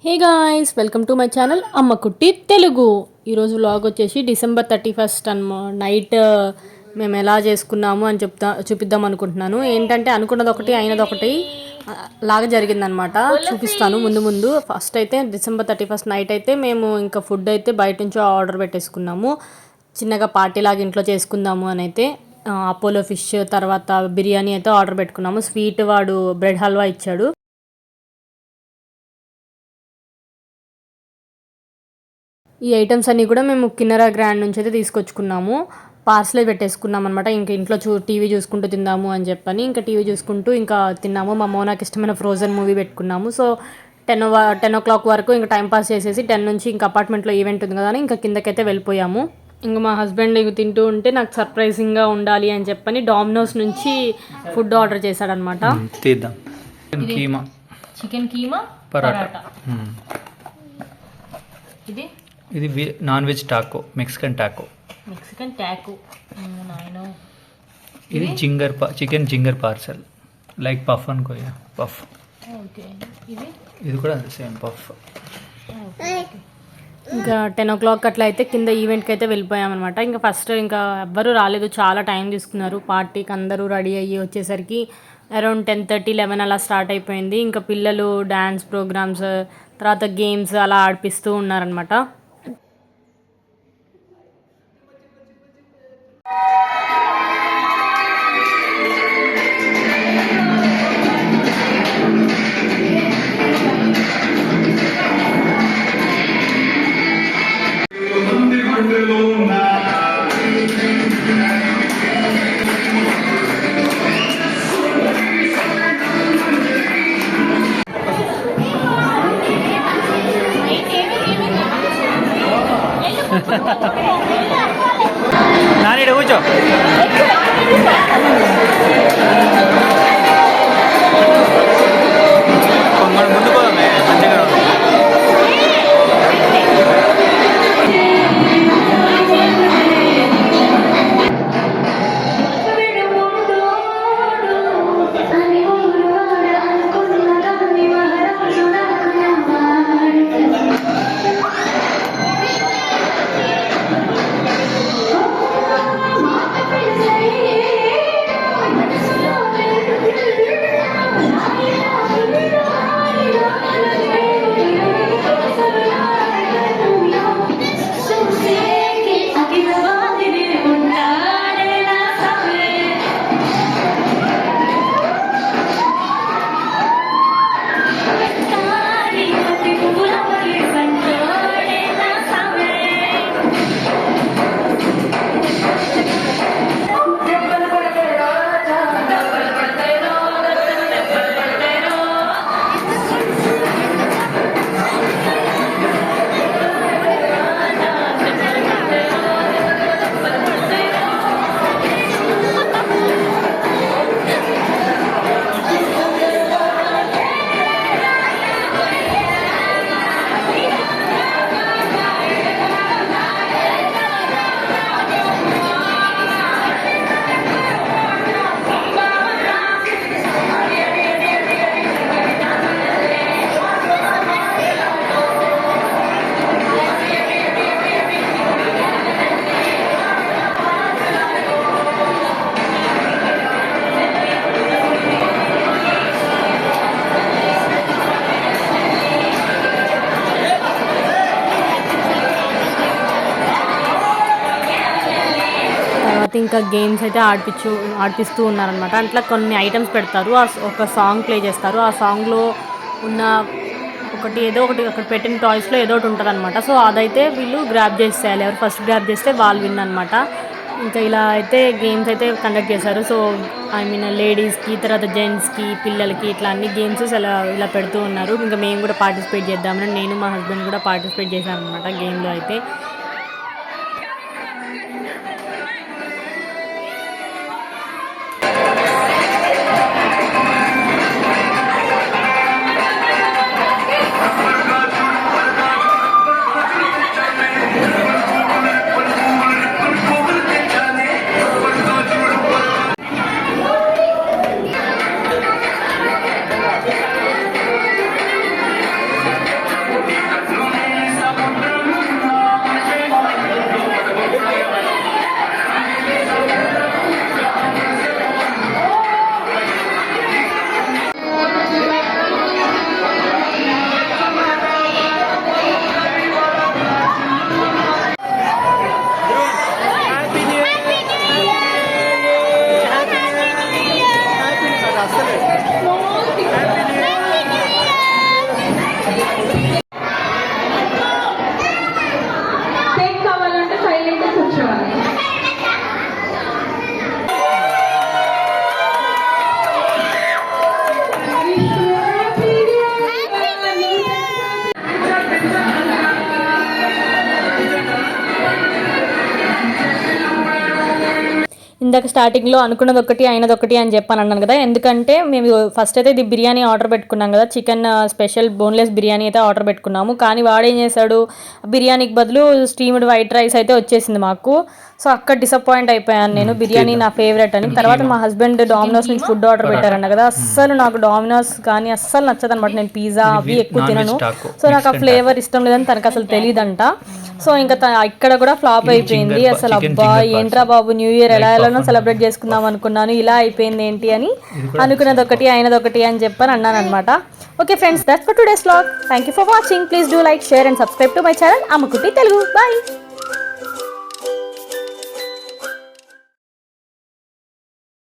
Hey guys, welcome to my channel అమ్మ కుట్టి తెలుగు. ఈరోజు వ్లాగ్ వచ్చేసి December 31st నైట్ మేము ఎలా చేసుకున్నాము అని చూపిద్దాం అనుకుంటున్నాను. ఏంటంటే అనుకున్నది ఒకటి అయినది ఒకటి లాగా జరిగిందనమాట. చూపిస్తాను ముందు. ఫస్ట్ అయితే December 31st నైట్ అయితే మేము ఇంకా ఫుడ్ అయితే బయట నుంచో ఆర్డర్ పెట్టేసుకున్నాము. చిన్నగా పార్టీ లాగా ఇంట్లో చేసుకుందాము అని అయితే అపోలో ఫిష్ తర్వాత బిర్యానీ అయితే ఆర్డర్ పెట్టుకున్నాము. స్వీట్ వాడు బ్రెడ్ హల్వా ఇచ్చాడు. ఈ ఐటమ్స్ అన్నీ కూడా మేము కిన్నెరా గ్రాండ్ నుంచి అయితే తీసుకొచ్చుకున్నాము. పార్సలే పెట్టేసుకున్నాం అనమాట. ఇంకా ఇంట్లో టీవీ చూసుకుంటూ తిందాము అని చెప్పని ఇంకా టీవీ చూసుకుంటూ ఇంకా తిన్నాము. మా మోనాకి ఇష్టమైన ఫ్రోజన్ మూవీ పెట్టుకున్నాము. సో 10 o'clock వరకు ఇంకా టైం పాస్ చేసేసి 10 నుంచి ఇంకా అపార్ట్మెంట్లో ఈవెంట్ ఉంది కదా అని ఇంకా కిందకైతే వెళ్ళిపోయాము. ఇంకా మా హస్బెండ్ ఇంక తింటూ ఉంటే నాకు సర్ప్రైజింగ్గా ఉండాలి అని చెప్పని డామినోస్ నుంచి ఫుడ్ ఆర్డర్ చేశాడనమాట. తీద్దాం. చికెన్ కీమా పరాటా. ఇది non veg taco, Mexican taco. ఇది chicken zinger parcel like puff అనుకోయా, పఫ్. ఇది కూడా సేమ్ పఫ్. ఇంకా 10 o'clock అట్లా అయితే కింద ఈవెంట్కి అయితే వెళ్ళిపోయామన్నమాట. ఇంకా ఫస్ట్ ఇంకా ఎవ్వరూ రాలేదు, చాలా టైం తీసుకున్నారు. పార్టీకి అందరూ రెడీ అయ్యి వచ్చేసరికి అరౌండ్ 10:30, 11 అలా స్టార్ట్ అయిపోయింది. ఇంకా పిల్లలు డ్యాన్స్ ప్రోగ్రామ్స్ తర్వాత గేమ్స్ అలా ఆడిపిస్తూ ఉన్నారనమాట. నాని కూర్చో. ముందు పోదామే మంచిగా. ఇంకా గేమ్స్ అయితే ఆడిపిస్తూ ఉన్నారనమాట. అట్లా కొన్ని ఐటమ్స్ పెడతారు, ఒక సాంగ్ ప్లే చేస్తారు. ఆ సాంగ్లో ఉన్న ఏదో ఒకటి అక్కడ పెట్టిన టాయ్స్లో ఏదో ఒకటి ఉంటుంది అనమాట. సో అదైతే వీళ్ళు గ్రాప్ చేసేయాలి. ఎవరు ఫస్ట్ గ్రాప్ చేస్తే వాళ్ళు విన్ అనమాట. ఇంకా ఇలా అయితే గేమ్స్ అయితే కండక్ట్ చేశారు. సో లేడీస్కి తర్వాత జెంట్స్కి పిల్లలకి ఇట్లా అన్ని గేమ్స్ ఇలా పెడుతూ ఉన్నారు. ఇంకా మేము కూడా పార్టిసిపేట్ చేద్దామని నేను మా హస్బెండ్ కూడా పార్టిసిపేట్ చేశాను అనమాట గేమ్లో అయితే. ఇందాక స్టార్టింగ్లో అనుకున్నది ఒకటి అయినది ఒకటి అని చెప్పాను అన్నాను కదా, ఎందుకంటే మేము ఫస్ట్ అయితే ఇది బిర్యానీ ఆర్డర్ పెట్టుకున్నాం కదా, చికెన్ స్పెషల్ బోన్లెస్ బిర్యానీ అయితే ఆర్డర్ పెట్టుకున్నాము. కానీ వాడేం చేశాడు, బిర్యానీకి బదులు స్టీమ్డ్ వైట్ రైస్ అయితే వచ్చేసింది మాకు. సో అక్కడ డిసప్పాయింట్ అయిపోయాను నేను, బిర్యానీ నా ఫేవరెట్ అని. తర్వాత మా హస్బెండ్ డామినోస్ నుంచి ఫుడ్ ఆర్డర్ పెట్టారన్న కదా, అస్సలు నాకు డామినోస్ కానీ అస్సలు నచ్చదు అనమాట. నేను పిజ్జా అవి ఎక్కువ తినను, సో నాకు ఆ ఫ్లేవర్ ఇష్టం లేదని తనకు అసలు తెలియదంట. సో ఇంకా ఇక్కడ కూడా ఫ్లాప్ అయిపోయింది. అసలు అబ్బా ఏంట్రా బాబు, న్యూ ఇయర్ ఎలా ఎలానో సెలబ్రేట్ చేసుకుందాం అనుకున్నాను, ఇలా అయిపోయింది ఏంటి అని. అనుకున్నది ఒకటి అయినది ఒకటి అని చెప్పని అన్నాను అనమాట. Okay friends, that's for today's vlog. Thank you for watching. Please do like, share and subscribe to my channel Ammakutti Telugu. Bye.